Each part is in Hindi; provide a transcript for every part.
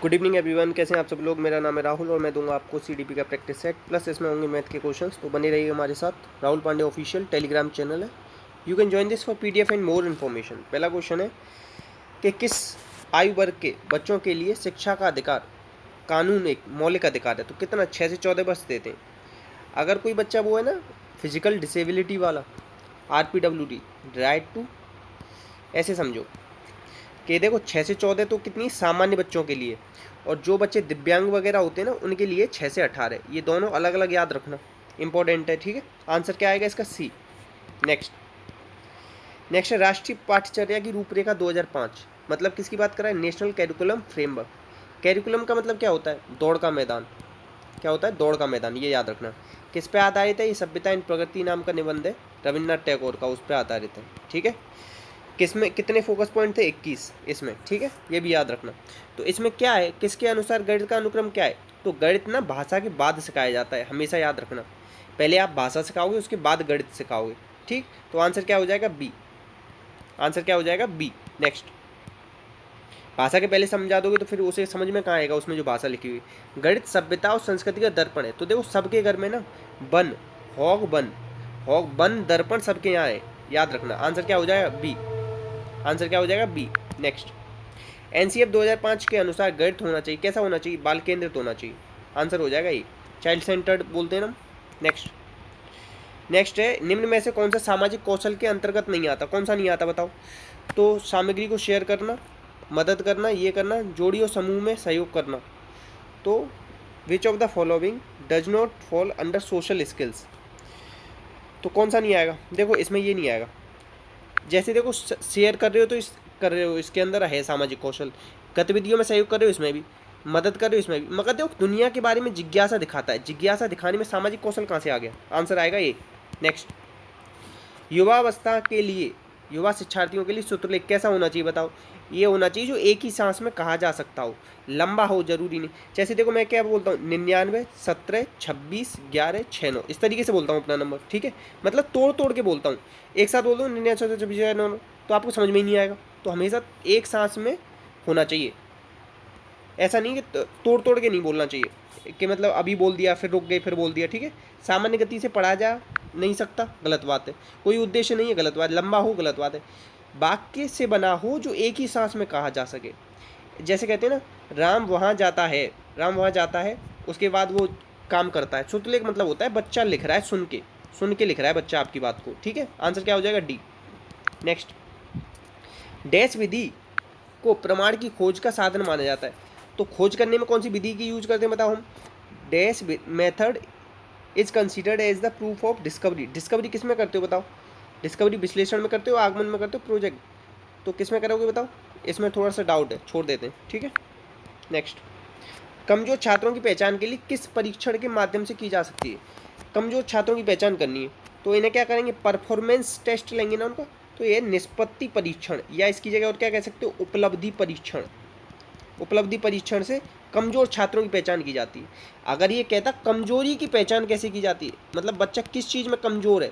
गुड इवनिंग एवरीवन, कैसे हैं आप सब लोग। मेरा नाम है राहुल और मैं दूंगा आपको सीडीपी का प्रैक्टिस सेट प्लस इसमें होंगे मैथ के क्वेश्चंस। तो बने रहिए हमारे साथ। Rahul Pandey official Telegram channel है। You can join this for PDF and more information. पहला क्वेश्चन है कि किस आयु वर्ग के बच्चों के लिए शिक्षा का अधिकार कानून एक मौलिक अधिकार है। तो कितना 6 से 14 वर्ष देते हैं। अगर कोई बच्चा वो है ना फिजिकल डिसेबिलिटी वाला, RPWD, राइट टू, ऐसे समझो कि देखो 6 से 14 तो कितनी सामान्य बच्चों के लिए, और जो बच्चे दिव्यांग वगैरह होते हैं ना उनके लिए 6 से 18। ये दोनों अलग अलग याद रखना, इंपॉर्टेंट है। ठीक है, आंसर क्या आएगा इसका? सी। नेक्स्ट है राष्ट्रीय पाठ्यचर्या की रूपरेखा 2005। मतलब किसकी बात कर रहा है? National curriculum framework. कैरिकुलम का मतलब क्या होता है? दौड़ का मैदान। क्या होता है? दौड़ का मैदान, ये याद रखना। किस पे आधारित है? ये सभ्यता इन प्रगति नाम का निबंध है रविन्द्रनाथ टैगोर का, उस पर आधारित है। ठीक है, किसमें कितने फोकस पॉइंट थे? 21 इसमें। ठीक है, ये भी याद रखना। तो इसमें क्या है, किसके अनुसार गणित का अनुक्रम क्या है? तो गणित ना भाषा के बाद सिखाया जाता है, हमेशा याद रखना। पहले आप भाषा सिखाओगे, उसके बाद गणित सिखाओगे। ठीक, तो आंसर क्या हो जाएगा? बी। आंसर क्या हो जाएगा? बी। नेक्स्ट, भाषा के पहले समझा दोगे तो फिर उसे समझ में कहाँ आएगा उसमें जो भाषा लिखी हुई। गणित सभ्यता और संस्कृति का दर्पण है। तो देखो सबके घर में ना बन, हॉग बन दर्पण सबके यहाँ है, याद रखना। आंसर क्या हो जाएगा? बी। आंसर क्या हो जाएगा? बी। नेक्स्ट, एनसीएफ 2005 के अनुसार गणित होना चाहिए, कैसा होना चाहिए? बाल केंद्रित होना चाहिए। आंसर हो जाएगा ये, चाइल्ड सेंटर्ड बोलते हैं ना। नेक्स्ट है निम्न में से कौन सा सामाजिक कौशल के अंतर्गत नहीं आता? कौन सा नहीं आता बताओ? तो सामग्री को शेयर करना, मदद करना, ये करना, जोड़ी और समूह में सहयोग करना। तो which of the following does not fall under social skills? तो कौन सा नहीं आएगा? देखो इसमें ये नहीं आएगा। जैसे देखो शेयर कर रहे हो तो कर रहे हो, इसके अंदर है सामाजिक कौशल। गतिविधियों में सहयोग कर रहे हो, इसमें भी। मदद कर रहे हो, इसमें भी। मगर देखो दुनिया के बारे में जिज्ञासा दिखाता है, जिज्ञासा दिखाने में सामाजिक कौशल कहाँ से आ गया? आंसर आएगा ये। नेक्स्ट, युवावस्था के लिए, युवा शिक्षार्थियों के लिए सूत्रलेख कैसा होना चाहिए बताओ? ये होना चाहिए जो एक ही सांस में कहा जा सकता हो, लंबा हो जरूरी नहीं। जैसे देखो मैं क्या बोलता हूँ, 99 17 26 11 6 9, इस तरीके से बोलता हूँ अपना नंबर। ठीक है, मतलब तोड़ तोड़ के बोलता हूँ। एक साथ बोल दूँ 99 17 26 11 9 तो आपको समझ में ही नहीं आएगा। तो हमेशा एक सांस में होना चाहिए, ऐसा नहीं कि तोड़ तोड़ के नहीं बोलना चाहिए कि मतलब अभी बोल दिया फिर रुक गए फिर बोल दिया। ठीक है, सामान्य गति से पढ़ा जा नहीं सकता, गलत बात है। कोई उद्देश्य नहीं है, गलत बात। लंबा हो, गलत बात है। वाक्य से बना हो जो एक ही सांस में कहा जा सके। जैसे कहते हैं ना, राम वहाँ जाता है, राम वहाँ जाता है, उसके बाद वो काम करता है। श्रुतलेख मतलब होता है बच्चा लिख रहा है, सुन के लिख रहा है बच्चा आपकी बात को। ठीक है, आंसर क्या हो जाएगा? डी। नेक्स्ट, डैश विधि को प्रमाण की खोज का साधन माना जाता है। तो खोज करने में कौन सी विधि की यूज करते हैं बताओ हम? Dash method is considered as the proof of discovery. Discovery किस में करते हो बताओ? डिस्कवरी विश्लेषण में करते हो, आगमन में करते हो, प्रोजेक्ट? तो किस में करोगे बताओ? इसमें थोड़ा सा डाउट है, छोड़ देते हैं। ठीक है, नेक्स्ट, कमजोर छात्रों की पहचान के लिए किस परीक्षण के माध्यम से की जा सकती है? कमजोर छात्रों की पहचान करनी है तो इन्हें क्या करेंगे? परफॉर्मेंस टेस्ट लेंगे ना उनका। तो ये निष्पत्ति परीक्षण, या इसकी जगह और क्या कह सकते हो? उपलब्धि परीक्षण। उपलब्धि परीक्षण से कमजोर छात्रों की पहचान की जाती है। अगर ये कहता कमजोरी की पहचान कैसे की जाती है, मतलब बच्चा किस चीज़ में कमजोर है,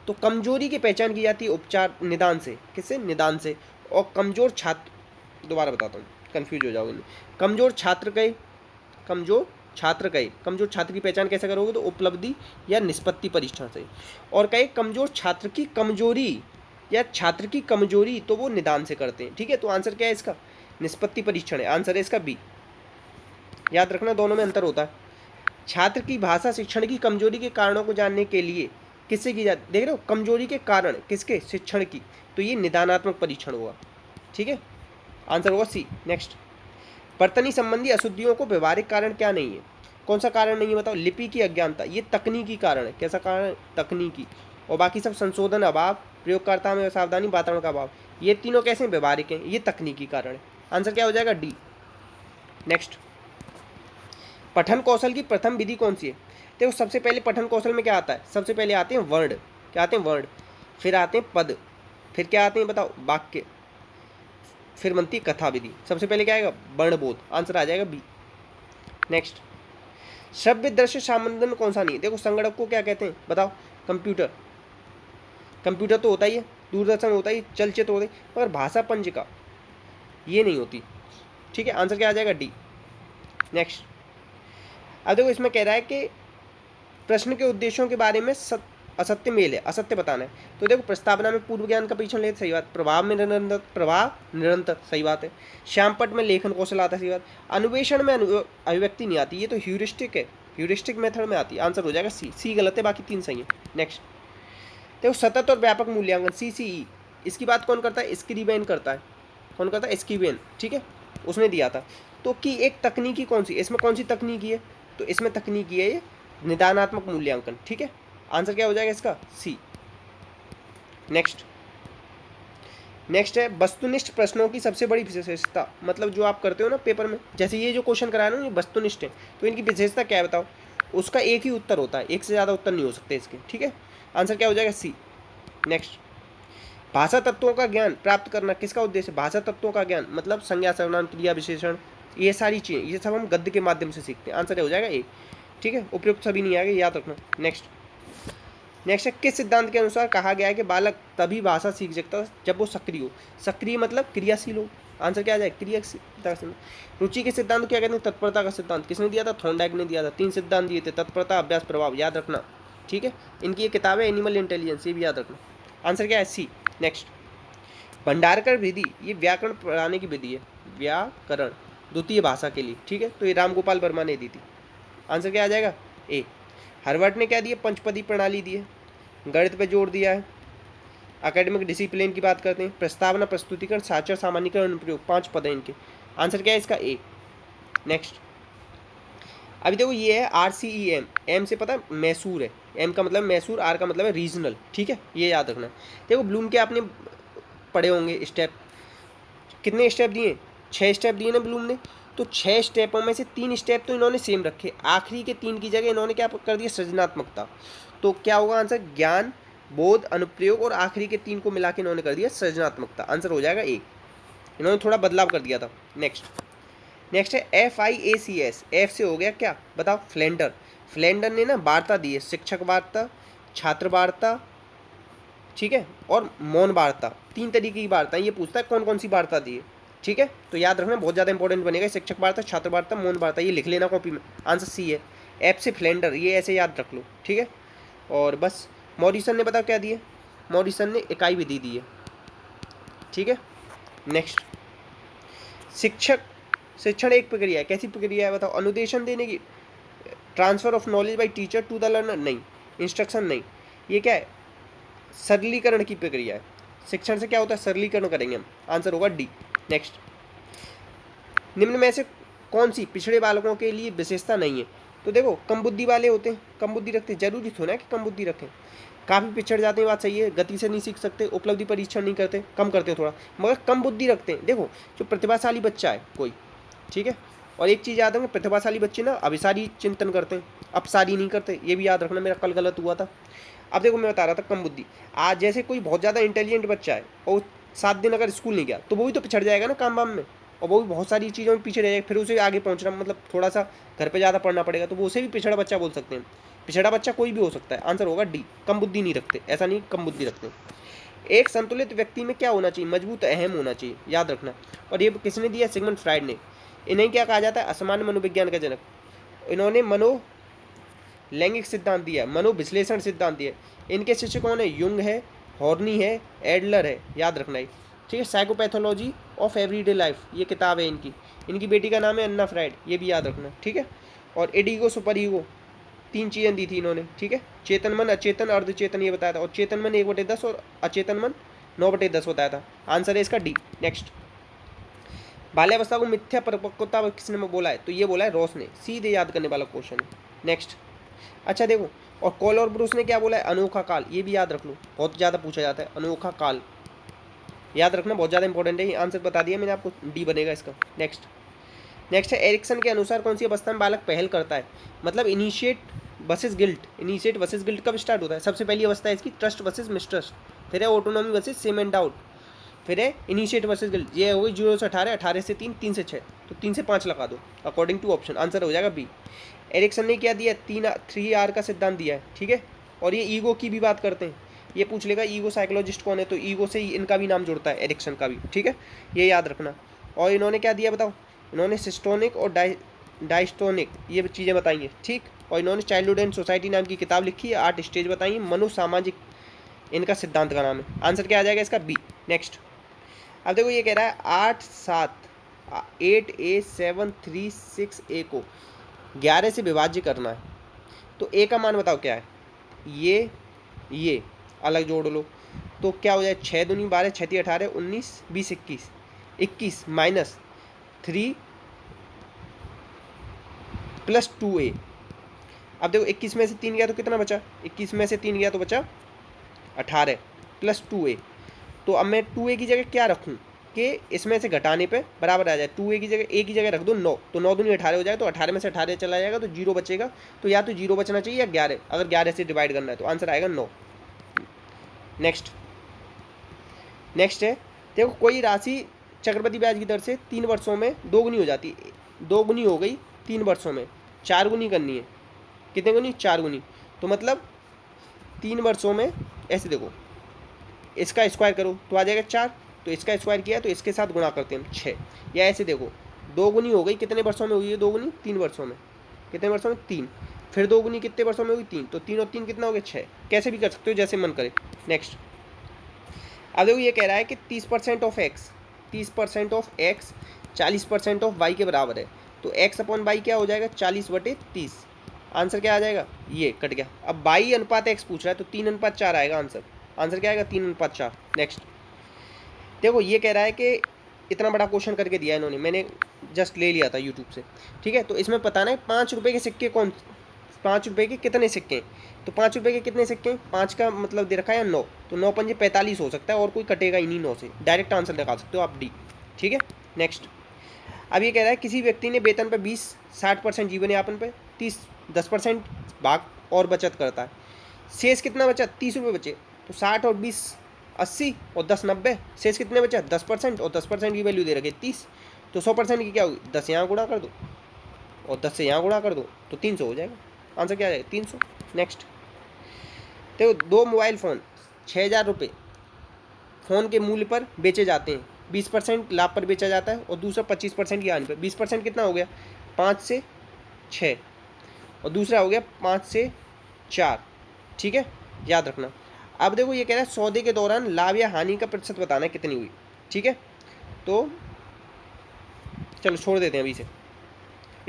तो कमजोरी की पहचान की जाती है उपचार, निदान से। किससे? निदान से। और कमजोर छात्र, दोबारा बताता हूँ कंफ्यूज हो जाओगे। कमजोर छात्र कमजोर छात्र की पहचान कैसे करोगे? तो उपलब्धि या निष्पत्ति परीक्षण से। और कहे कमजोर छात्र की कमजोरी या छात्र की कमजोरी, तो वो निदान से करते हैं। ठीक है, तो आंसर क्या है इसका? निष्पत्ति परीक्षण है। आंसर है इसका बी। याद रखना दोनों में अंतर होता है। छात्र की भाषा शिक्षण की कमजोरी के कारणों को जानने के लिए किससे की जाती? देख रहे हो, कमजोरी के कारण किसके? शिक्षण की। तो ये निदानात्मक परीक्षण होगा। ठीक है, आंसर होगा सी। नेक्स्ट, वर्तनी संबंधी अशुद्धियों को व्यवहारिक कारण क्या नहीं है? कौन सा कारण नहीं है बताओ? लिपि की अज्ञानता, ये तकनीकी कारण है। कैसा कारण? तकनीकी। और बाकी सब संशोधन अभाव, प्रयोगकर्ता में सावधानी, वातावरण का अभाव, ये तीनों कैसे व्यवहारिक हैं? ये तकनीकी कारण है। आंसर क्या हो जाएगा? डी। नेक्स्ट, पठन कौशल की प्रथम विधि कौन सी है? देखो सबसे पहले पठन कौशल में क्या आता है? सबसे पहले आते हैं वर्ण। क्या आते हैं? वर्ण। फिर आते हैं पद। फिर क्या आते हैं बताओ? वाक्य। फिर बनती है कथा विधि। सबसे पहले क्या आएगा? वर्णबोध। आंसर आ जाएगा बी। नेक्स्ट, श्रव्य दृश्य सामंजन कौन सा नहीं है? देखो संगणक को क्या कहते हैं बताओ? कंप्यूटर। कंप्यूटर तो होता ही है, दूरदर्शन होता ही, चलचित्र होता ही, मगर भाषा पंजिका ये नहीं होती। ठीक है, आंसर क्या आ जाएगा? डी। नेक्स्ट, अब देखो इसमें कह रहा है कि प्रश्न के उद्देश्यों के बारे में असत्य मेल है, असत्य बताना है। तो देखो प्रस्तावना में पूर्व ज्ञान का परीक्षण लेते, सही बात। प्रभाव में निरंतर, सही बात है। श्यामपट में लेखन कौशल आता है, सही बात। अन्वेषण में अभिव्यक्ति नहीं आती, ये तो ह्यूरिस्टिक है, ह्यूरिस्टिक मेथड में आती है। आंसर हो जाएगा सी, सी गलत है, बाकी 3 सही है। नेक्स्ट देखो सतत और व्यापक मूल्यांकन CCE, इसकी बात कौन करता है? स्क्रीबेन करता है। कौन करता है? स्क्रीबेन, ठीक है, उसने दिया था। तो कि एक तकनीकी कौन सी, इसमें कौन सी तकनीकी है? तो इसमें तकनीकी है ये निदानात्मक मूल्यांकन, ठीक है। आंसर क्या हो जाएगा इसका? सी। नेक्स्ट है वस्तुनिष्ठ प्रश्नों की सबसे बड़ी विशेषता, मतलब जो आप करते हो ना पेपर में, जैसे ये जो क्वेश्चन कराया ना, ये वस्तुनिष्ठ है, तो इनकी विशेषता क्या है बताओ? उसका एक ही उत्तर होता है, एक से ज़्यादा उत्तर नहीं हो सकते इसके, ठीक है। आंसर क्या हो जाएगा? सी। नेक्स्ट, भाषा तत्वों का ज्ञान प्राप्त करना किसका उद्देश्य? भाषा तत्वों का ज्ञान मतलब संज्ञा, सर्वनाम, क्रिया, विशेषण, ये सारी चीज़ें, ये सब हम गद्य के माध्यम से सीखते हैं। आंसर हो जाएगा ए, ठीक है। उपयुक्त सभी नहीं आएगा, याद रखना। नेक्स्ट है किस सिद्धांत के अनुसार कहा गया है कि बालक तभी भाषा सीख सकता है जब वो सक्रिय हो? सक्रिय मतलब क्रियाशील हो। आंसर क्या आ जाएगा? क्रियाशीलता। रुचि के सिद्धांत क्या कहते हैं? तत्परता का सिद्धांत। किसने दिया था? थॉर्नडाइक ने दिया था। 3 सिद्धांत दिए थे, तत्परता, अभ्यास, प्रभाव, याद रखना, ठीक है। इनकी ये किताब है एनिमल इंटेलिजेंस, ये भी याद रखना। आंसर क्या है? सी। नेक्स्ट, भंडारकर विधि, ये व्याकरण पढ़ाने की विधि है, व्याकरण द्वितीय भाषा के लिए, ठीक है। तो ये रामगोपाल वर्मा ने दी थी। आंसर क्या आ जाएगा? ए। हार्वर्ड ने क्या दिया? पंचपदी प्रणाली दी है, गणित पे जोर दिया है, एकेडमिक डिसिप्लिन की बात करते हैं, प्रस्तावना, प्रस्तुतिकरण, साक्षर, सामान्यीकरण, अनुप्रयोग, 5 पद हैं इनके। आंसर क्या है इसका? ए। नेक्स्ट, अभी देखो ये है RCEM, एम से पता है मैसूर है, एम का मतलब मैसूर, आर का मतलब है रीजनल, ठीक है, ये याद रखना। देखो ब्लूम के आपने पढ़े होंगे स्टेप, कितने स्टेप दिए? 6 स्टेप दिए ना ब्लूम ने। तो 6 स्टेपों में से 3 स्टेप तो इन्होंने सेम रखे, आखिरी के 3 की जगह इन्होंने क्या कर दिया? सृजनात्मकता। तो क्या होगा आंसर? ज्ञान, बोध, अनुप्रयोग और आखिरी के 3 को मिला के इन्होंने कर दिया सृजनात्मकता। आंसर हो जाएगा ए, इन्होंने थोड़ा बदलाव कर दिया था। नेक्स्ट है FIACS, एफ से हो गया क्या बताओ? फ्लेंडर। फ्लेंडर ने ना वार्ता दी है, शिक्षक वार्ता, छात्र वार्ता, ठीक है, और मौन वार्ता, 3 तरीके की वार्ता। ये पूछता है कौन कौन सी वार्ता दी है, ठीक है। तो याद रखना, बहुत ज़्यादा इंपॉर्टेंट बनेगा। शिक्षक वार्ता, छात्र वार्ता, मौन वार्ता, ये लिख लेना कॉपी में। आंसर सी है, एफ से फ्लेंडर, ये ऐसे याद रख लो, ठीक है। और बस मॉरिसन ने बताओ क्या दिए? मॉरिसन ने इकाई विधि दी है, ठीक है। नेक्स्ट, शिक्षण एक प्रक्रिया है, कैसी प्रक्रिया है बताओ? अनुदेशन देने की, transfer of knowledge by teacher to the learner, नहीं। इंस्ट्रक्शन नहीं, ये क्या है? सरलीकरण की प्रक्रिया है। शिक्षण से क्या होता है? सरलीकरण करेंगे हम। आंसर होगा डी। नेक्स्ट, निम्न में से कौन सी पिछड़े बालकों के लिए विशेषता नहीं है? तो देखो कम बुद्धि वाले होते हैं, कम बुद्धि रखते हैं, जरूरी थोड़ा है कि कम बुद्धि रखें। काफ़ी पिछड़ जाते हैं, बात सही है, गति से नहीं सीख सकते, उपलब्धि परीक्षण नहीं करते, कम करते हैं थोड़ा, मगर कम बुद्धि रखते हैं। देखो जो प्रतिभाशाली बच्चा है कोई, ठीक है, और एक चीज़ याद रखना, प्रतिभाशाली बच्चे ना अभिसारी चिंतन करते हैं, अपसारी नहीं करते, ये भी याद रखना, मेरा कल गलत हुआ था। अब देखो मैं बता रहा था कम बुद्धि, आज जैसे कोई बहुत ज़्यादा इंटेलिजेंट बच्चा है और 7 दिन अगर स्कूल नहीं गया तो वो भी तो पिछड़ जाएगा ना काम वाम में, और वो भी बहुत सारी चीज़ों में पीछे रह जाएगा, फिर उसे आगे पहुंचना मतलब थोड़ा सा घर पे ज़्यादा पढ़ना पड़ेगा, तो वो उसे भी पिछड़ा बच्चा बोल सकते हैं। पिछड़ा बच्चा कोई भी हो सकता है। आंसर होगा डी, कम बुद्धि नहीं रखते, ऐसा नहीं कम बुद्धि रखते। एक संतुलित व्यक्ति में क्या होना चाहिए? मजबूत अहम होना चाहिए, याद रखना। और ये किसने दिया? सिगमंड फ्राइड ने। इन्हें क्या कहा जाता है? असामान्य मनोविज्ञान का जनक। इन्होंने लैंगिक सिद्धांत दिया, मनोविश्लेषण सिद्धांत दिया। इनके शिष्य कौन है? युंग है, हॉर्नी है, एडलर है, याद रखना है, ठीक है। साइकोपैथोलॉजी ऑफ एवरीडे लाइफ, ये किताब है इनकी। इनकी बेटी का नाम है अन्ना फ्राइड, ये भी याद रखना, ठीक है। और एडीगो, सुपर ईगो, 3 चीज़ें दी थी इन्होंने, ठीक है। चेतन मन, अचेतन, अर्धचेतन, ये बताया था। और चेतन मन 1/10 और अचेतन मन 9/10 बताया था। आंसर है इसका डी। नेक्स्ट, बाल्यावस्था को मिथ्या परिपक्वता किसने बोला है? तो ये बोला है रॉस ने, सीधे याद करने वाला क्वेश्चन है। नेक्स्ट, अच्छा देखो, और कॉल और ब्रूस ने क्या बोला है? अनोखा काल, ये भी याद रख लो, बहुत ज़्यादा पूछा जाता है अनोखा काल, याद रखना, बहुत ज़्यादा इंपॉर्टेंट है। ये आंसर बता दिया मैंने आपको, डी बनेगा इसका। नेक्स्ट है एरिक्सन के अनुसार कौन सी अवस्था में बालक पहल करता है? मतलब इनिशिएट वर्सेस गिल्ट कब स्टार्ट होता है? सबसे पहली अवस्था है इसकी ट्रस्ट वर्सेस मिसट्रस्ट, फिर है autonomy versus same and doubt, फिर है इनिशिएट वर्सेस गिल्ट। ये हो गई 0 से 18, 18 से 3, 3 से 6, तो 3 से 5 लगा दो अकॉर्डिंग टू ऑप्शन। आंसर हो जाएगा बी। एरिक्सन ने क्या दिया? 3R का सिद्धांत दिया है, ठीक है। और ये ईगो की भी बात करते हैं, ये पूछ लेगा ईगो साइकोलॉजिस्ट कौन है, तो ईगो से इनका भी नाम जुड़ता है, एरिक्सन का भी, ठीक है, ये याद रखना। और इन्होंने क्या दिया बताओ? इन्होंने सिस्टोनिक और डायस्टोनिक, ये चीज़ें बताइए, ठीक। और इन्होंने चाइल्डहुड एंड सोसाइटी नाम की किताब लिखी है, 8 स्टेज बताइए, मनोसामाजिक इनका सिद्धांत का नाम है। आंसर क्या आ जाएगा इसका? बी। नेक्स्ट, अब देखो ये कह रहा है 8 को 11 से विभाज्य करना है, तो ए का मान बताओ क्या है? ये अलग जोड़ लो, तो क्या हो जाए? 6 दूनी 12, 6 × 18, 19, 20, 21 माइनस 3 प्लस 2a। अब देखो 21 में से 3 गया तो कितना बचा? 21 में से 3 गया तो बचा 18 प्लस 2a। तो अब मैं 2a की जगह क्या रखूँ कि इसमें से घटाने पे बराबर आ जाए। 2a की जगह a की जगह रख दो 9, तो 9 दूनी 18 हो जाए, तो 18 में से 18 चला जाएगा तो 0 बचेगा। तो या तो 0 बचना चाहिए या 11, अगर 11 से डिवाइड करना है तो आंसर आएगा 9। नेक्स्ट है, देखो कोई राशि चक्रवृद्धि ब्याज की दर से 3 वर्षों में 2 गुनी हो जाती है। 2 गुनी हो गई 3 वर्षों में, 4 गुनी करनी है। कितने गुनी? 4 गुनी। तो मतलब 3 वर्षों में, ऐसे देखो इसका स्क्वायर करो तो आ जाएगा 4, तो इसका स्क्वायर किया तो इसके साथ गुणा करते हैं 6। या ऐसे देखो 2 गुनी हो गई, कितने वर्षों में हुई है 2 गुनी? 3 वर्षों में। कितने वर्षों में? 3। फिर 2 गुनी कितने वर्षों में हुई? 3। तो 3 और 3 कितना हो गया? 6। कैसे भी कर सकते हो, जैसे मन करे। नेक्स्ट, अब देखो ये कह रहा है कि 30% ऑफ एक्स 40% ऑफ वाई के बराबर है, तो एक्स अपॉन वाई क्या हो जाएगा? 40/30। आंसर क्या आ जाएगा? ये कट गया। अब वाई अनुपात एक्स पूछ रहा है तो 3:4 आएगा आंसर। आंसर क्या आएगा? 3:4। नेक्स्ट, देखो ये कह रहा है कि इतना बड़ा क्वेश्चन करके दिया इन्होंने, मैंने जस्ट ले लिया था यूट्यूब से, ठीक है। तो इसमें बताना है 5 रुपये के सिक्के 5 रुपये के कितने सिक्के हैं। तो 5 रुपये के कितने सिक्के हैं? 5 का मतलब दे रखा है 9, तो 9 पंजे 45 हो सकता है, और कोई कटेगा ही नहीं 9 से। डायरेक्ट आंसर निकाल सकते हो आप, डी। ठीक है। नेक्स्ट, अब ये कह रहा है किसी व्यक्ति ने वेतन पर 60% जीवन यापन पर 10% भाग और बचत करता है, शेष कितना बचा? 30 रुपये बचे। तो 60 और 20 80 और 10 90, शेष कितने बचा? 10%, और 10% की वैल्यू दे रखी है 30। तो 100% की क्या होगी? 10 यहाँ गुणा कर दो और 10 से यहाँ गुणा कर दो, तो 300 हो जाएगा। आंसर क्या आ जाएगा? 300। नेक्स्ट, देखो 2 मोबाइल फ़ोन 6000 रुपये फ़ोन के मूल्य पर बेचे जाते हैं, 20% लाभ पर बेचा जाता है और दूसरा 25% की हानि पर। 20% कितना हो गया? 5 से 6, और दूसरा हो गया 5 से 4। ठीक है, याद रखना। अब देखो ये कह रहा है सौदे के दौरान लाभ या हानि का प्रतिशत बताना है कितनी हुई। ठीक है, तो चलो छोड़ देते हैं, अभी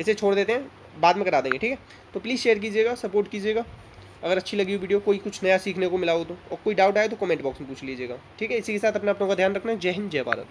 इसे छोड़ देते हैं, बाद में करा देंगे। ठीक है, तो प्लीज़ शेयर कीजिएगा, सपोर्ट कीजिएगा अगर अच्छी लगी वीडियो, कोई कुछ नया सीखने को मिला हो तो, और कोई डाउट आए तो कमेंट बॉक्स में पूछ लीजिएगा। ठीक है, इसी के साथ अपने अपनों का ध्यान रखना। जय हिंद, जय भारत।